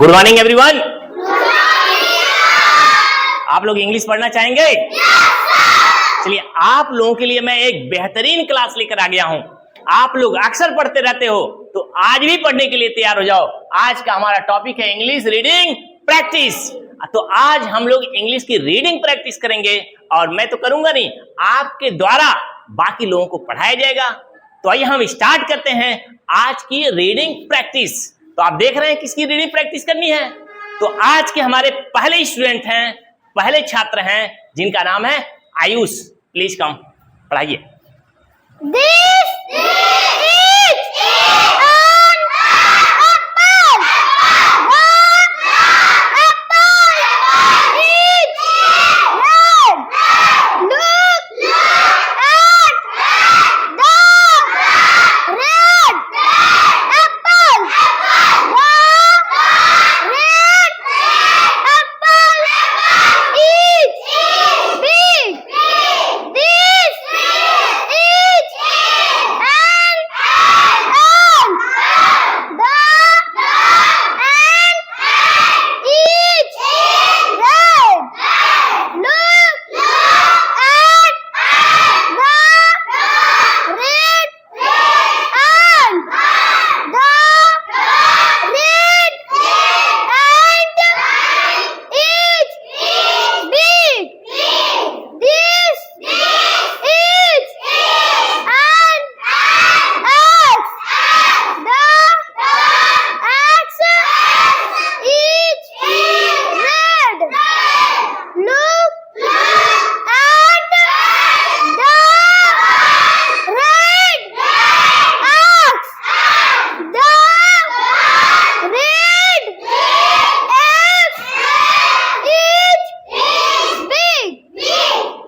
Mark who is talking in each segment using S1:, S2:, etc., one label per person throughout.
S1: Good morning everyone. आप लोग English पढ़ना चाहेंगे? चलिए, आप लोगों के लिए मैं एक बेहतरीन क्लास लेकर आ गया हूं। आप लोग अक्सर पढ़ते रहते हो, तो आज भी पढ़ने के लिए तैयार हो जाओ। आज का हमारा टॉपिक है इंग्लिश रीडिंग प्रैक्टिस। तो आज हम लोग इंग्लिश की रीडिंग प्रैक्टिस करेंगे, और मैं तो करूंगा नहीं, आपके द्वारा बाकी लोगों को पढ़ाया जाएगा। तो आइए हम स्टार्ट करते हैं आज की रीडिंग प्रैक्टिस। तो आप देख रहे हैं किसकी रीडिंग प्रैक्टिस करनी है। तो आज के हमारे पहले स्टूडेंट हैं, पहले छात्र हैं, जिनका नाम है आयुष। प्लीज कम, पढ़ाइए।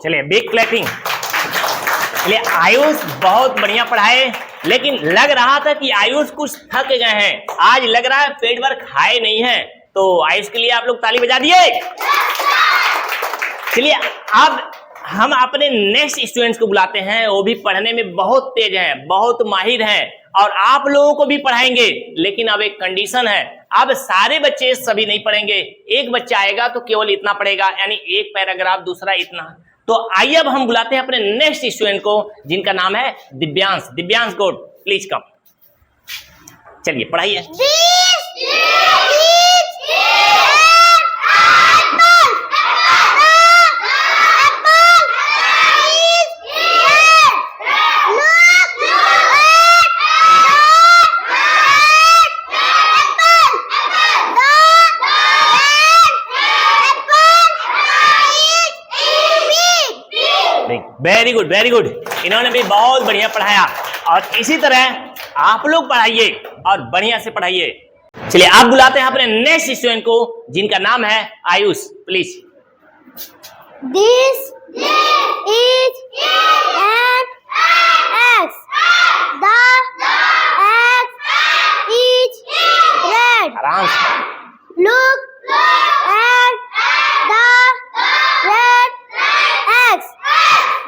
S1: चलिए, बिग क्लैपिंग। चलिए, आयुष बहुत बढ़िया पढ़ाए, लेकिन लग रहा था कि आयुष कुछ थक गए हैं। आज लग रहा है पेट भर खाए नहीं है। तो आयुष के लिए आप लोग ताली बजा दिए। चलिए, अब हम अपने नेक्स्ट स्टूडेंट्स को बुलाते हैं। वो भी पढ़ने में बहुत तेज हैं, बहुत माहिर हैं, और आप लोगों को भी पढ़ाएंगे। लेकिन अब एक कंडीशन है, अब सारे बच्चे सभी नहीं पढ़ेंगे। एक बच्चा आएगा तो केवल इतना पढ़ेगा, यानी एक पैराग्राफ, दूसरा इतना। तो आइए अब हम बुलाते हैं अपने नेक्स्ट स्टूडेंट को, जिनका नाम है Divyansh. Divyansh good, please come. चलिए, पढ़ाइए। Very good, very good. इन्होंने भी बहुत बढ़िया पढ़ाया, और इसी तरह आप लोग पढ़ाइए और बढ़िया से पढ़ाइए। चलिए, आप बुलाते हैं अपने नेक्स्ट स्टूडेंट को, जिनका नाम है Ayush. Please.
S2: This is an x. The x is red.
S1: आराम से।
S2: Look at the red x.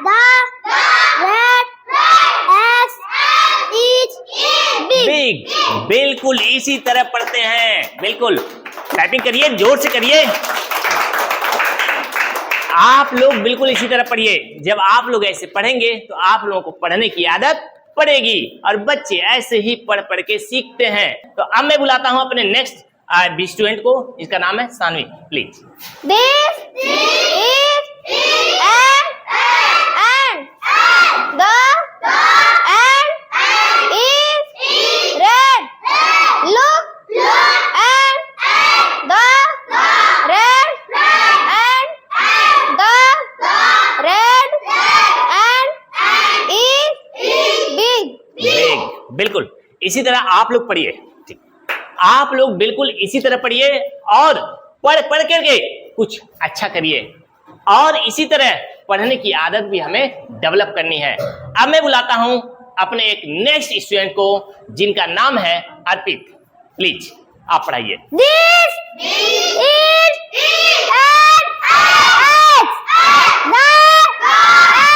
S2: The red X is big.
S1: बिल्कुल इसी तरह पढ़ते हैं। बिल्कुल टाइपिंग करिए, जोर से करिए। आप लोग बिल्कुल इसी तरह पढ़िए। जब आप लोग ऐसे पढ़ेंगे तो आप लोगों को पढ़ने की आदत पड़ेगी, और बच्चे ऐसे ही पढ़ पढ़ के सीखते हैं। तो अब मैं बुलाता हूं अपने नेक्स्ट स्टूडेंट को, जिसका नाम है Saanvi. Please.
S2: This is an ant. The ant is red. Look at the red ant. The red ant is big.
S1: Big, बिल्कुल इसी तरह आप लोग पढ़िए। आप लोग बिल्कुल इसी तरह पढ़िए, और पढ़ पढ़ करके कुछ अच्छा करिए, और इसी तरह पढ़ने की आदत भी हमें डेवलप करनी है। अब मैं बुलाता हूं अपने एक नेक्स्ट स्टूडेंट को, जिनका नाम है अर्पित। प्लीज, आप पढ़ाइए।
S2: This is an X. The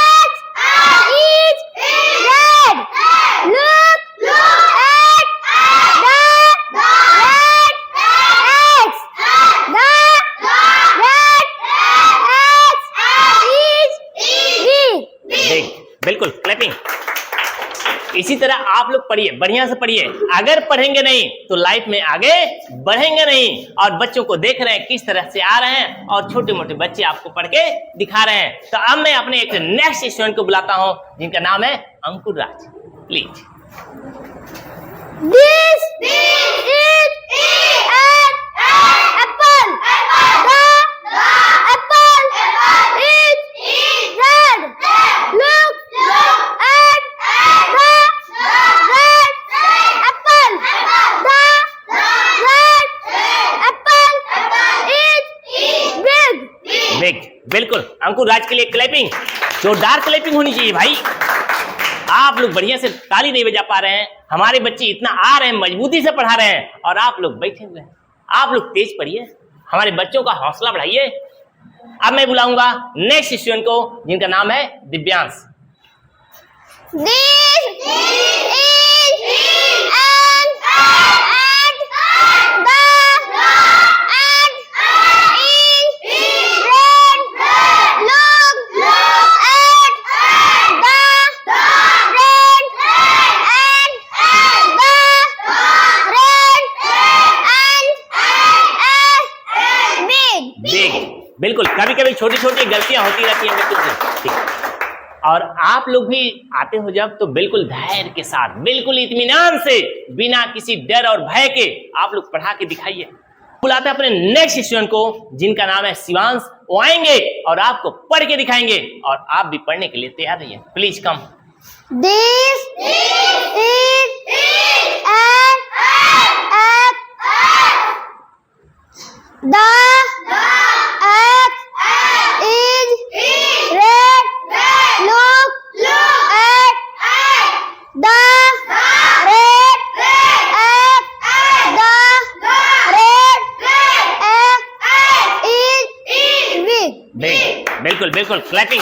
S2: X is red. Look at the red X.
S1: आप लोग पढ़िए, बढ़िया से पढ़िए। अगर पढ़ेंगे नहीं तो लाइफ में आगे बढ़ेंगे नहीं। और बच्चों को देख रहे हैं किस तरह से आ रहे हैं और छोटे मोटे बच्चे आपको पढ़ के दिखा रहे हैं। तो अब मैं अपने एक नेक्स्ट स्टूडेंट को बुलाता हूं जिनका नाम है अंकुर राज। Please.
S2: This is an apple. The apple is red. Look at the red apple. The red apple is big.
S1: Big, बिल्कुल। अंकुर राज के लिए क्लैपिंग, जोरदार क्लैपिंग होनी चाहिए भाई। आप लोग बढ़िया से ताली नहीं बजा पा रहे हैं। हमारे बच्चे इतना आ रहे हैं, मजबूती से पढ़ा रहे हैं और आप लोग बैठे हुए हैं। आप लोग तेज पढ़िए, हमारे बच्चों का हौसला बढ़ाइए। अब मैं बुलाऊंगा नेक्स्ट स्टूडेंट को जिनका नाम है Divyansh.
S2: This is an ant. The ant is red. Look at the red ant. The red ant is big.
S1: Big, बिल्कुल। कभी कभी छोटी छोटी गलतियां होती रहती हैं बच्चों से, ठीक है। और आप लोग भी आते हो जब तो बिल्कुल धैर्य के साथ, बिल्कुल इत्मीनान से, बिना किसी डर और भय के आप लोग पढ़ा के दिखाइए। बुलाते हैं अपने नेक्स्ट स्टूडेंट को जिनका नाम है शिवांश। वो आएंगे और आपको पढ़ के दिखाएंगे और आप भी पढ़ने के लिए तैयार रहिए। Please come.
S2: This is an apple. The apple is red. Look at the red apple. The red apple is big.
S1: Big, बिल्कुल बिल्कुल। क्लैपिंग।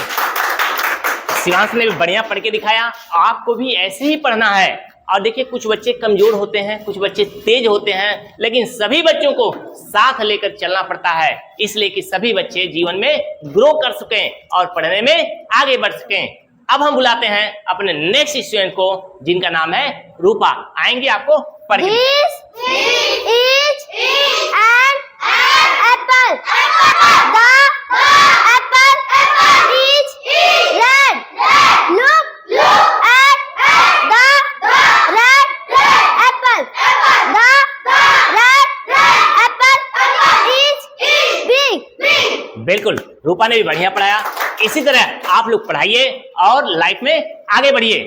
S1: शिवांश ने भी बढ़िया पढ़ के दिखाया। आपको भी ऐसे ही पढ़ना है। और देखिए, कुछ बच्चे कमजोर होते हैं, कुछ बच्चे तेज होते हैं, लेकिन सभी बच्चों को साथ लेकर चलना पड़ता है, इसलिए कि सभी बच्चे जीवन में ग्रो कर सकें और पढ़ने में आगे बढ़ सकें। अब हम बुलाते हैं अपने नेक्स्ट स्टूडेंट को जिनका नाम है रूपा। आएंगे आपको पढ़ के।
S2: This is an apple. The apple is red. Look at the red apple. The red apple is big.
S1: बिल्कुल, रूपा ने भी बढ़िया पढ़ाया। इसी तरह आप लोग पढ़ाइए और लाइफ में आगे बढ़िए।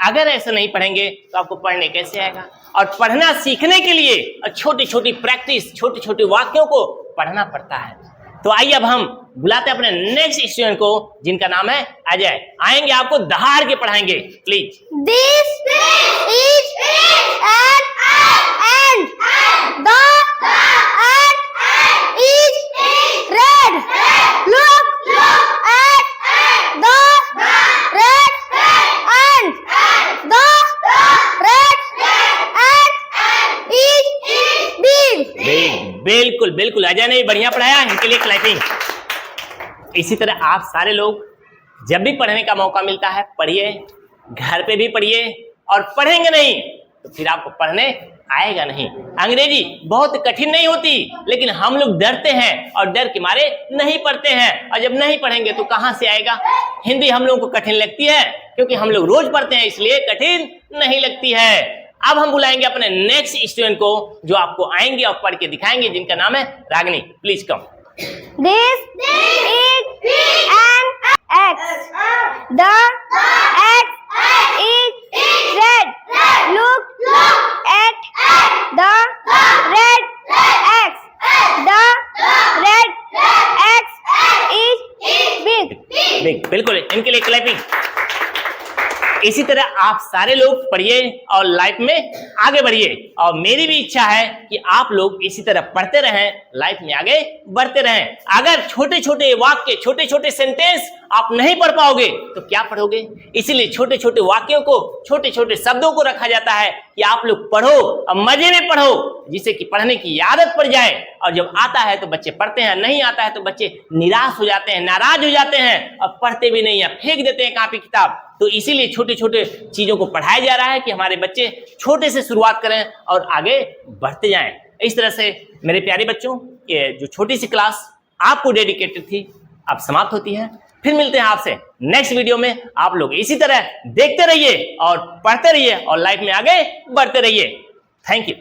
S1: अगर ऐसा नहीं पढ़ेंगे तो आपको पढ़ने कैसे आएगा? और पढ़ना सीखने के लिए छोटी छोटी प्रैक्टिस, छोटे छोटे वाक्यों को पढ़ना पड़ता है। तो आइए अब हम बुलाते हैं अपने नेक्स्ट स्टूडेंट को जिनका नाम है अजय। आएंगे, आपको दहाड़ के पढ़ाएंगे। Please.
S2: This is an ant. The ant is red. Look at the red ant. The red ant is big.
S1: बिल्कुल बिल्कुल, अजय ने भी बढ़िया पढ़ाया। इनके लिए क्लैपिंग। इसी तरह आप सारे लोग जब भी पढ़ने का मौका मिलता है पढ़िए, घर पे भी पढ़िए। और पढ़ेंगे नहीं तो फिर आपको पढ़ने आएगा नहीं। अंग्रेजी बहुत कठिन नहीं होती, लेकिन हम लोग डरते हैं और डर के मारे नहीं पढ़ते हैं। और जब नहीं पढ़ेंगे तो कहाँ से आएगा? हिंदी हम लोगों को कठिन लगती है क्योंकि हम लोग रोज पढ़ते हैं, इसलिए कठिन नहीं लगती है। अब हम बुलाएंगे अपने नेक्स्ट स्टूडेंट को जो आपको आएंगे और पढ़ के दिखाएंगे, जिनका नाम है Ragini. Please come.
S2: This is an X. The X is red. Look at the red X. The red X is big.
S1: Big, बिल्कुल। इनके लिए क्लैपिंग। इसी तरह आप सारे लोग पढ़िए और लाइफ में आगे बढ़िए। और मेरी भी इच्छा है कि आप लोग इसी तरह पढ़ते रहें, लाइफ में आगे बढ़ते रहें। अगर छोटे छोटे वाक्य, छोटे छोटे सेंटेंस आप नहीं पढ़ पाओगे तो क्या पढ़ोगे। इसीलिए छोटे छोटे वाक्यों को, छोटे छोटे शब्दों को रखा जाता है कि आप लोग पढ़ो और मजे में पढ़ो, जिससे कि पढ़ने की आदत पड़ जाए। और जब आता है तो बच्चे पढ़ते हैं, नहीं आता है तो बच्चे निराश हो जाते हैं, नाराज हो जाते हैं और पढ़ते भी नहीं है, फेंक देते हैं कापी किताब। तो इसीलिए छोटे छोटे चीजों को पढ़ाया जा रहा है कि हमारे बच्चे छोटे से शुरुआत करें और आगे बढ़ते जाएं। इस तरह से मेरे प्यारे बच्चों, ये जो छोटी सी क्लास आपको डेडिकेटेड थी अब समाप्त होती है। फिर मिलते हैं आपसे नेक्स्ट वीडियो में। आप लोग इसी तरह देखते रहिए और पढ़ते रहिए और लाइफ में आगे बढ़ते रहिए। Thank you.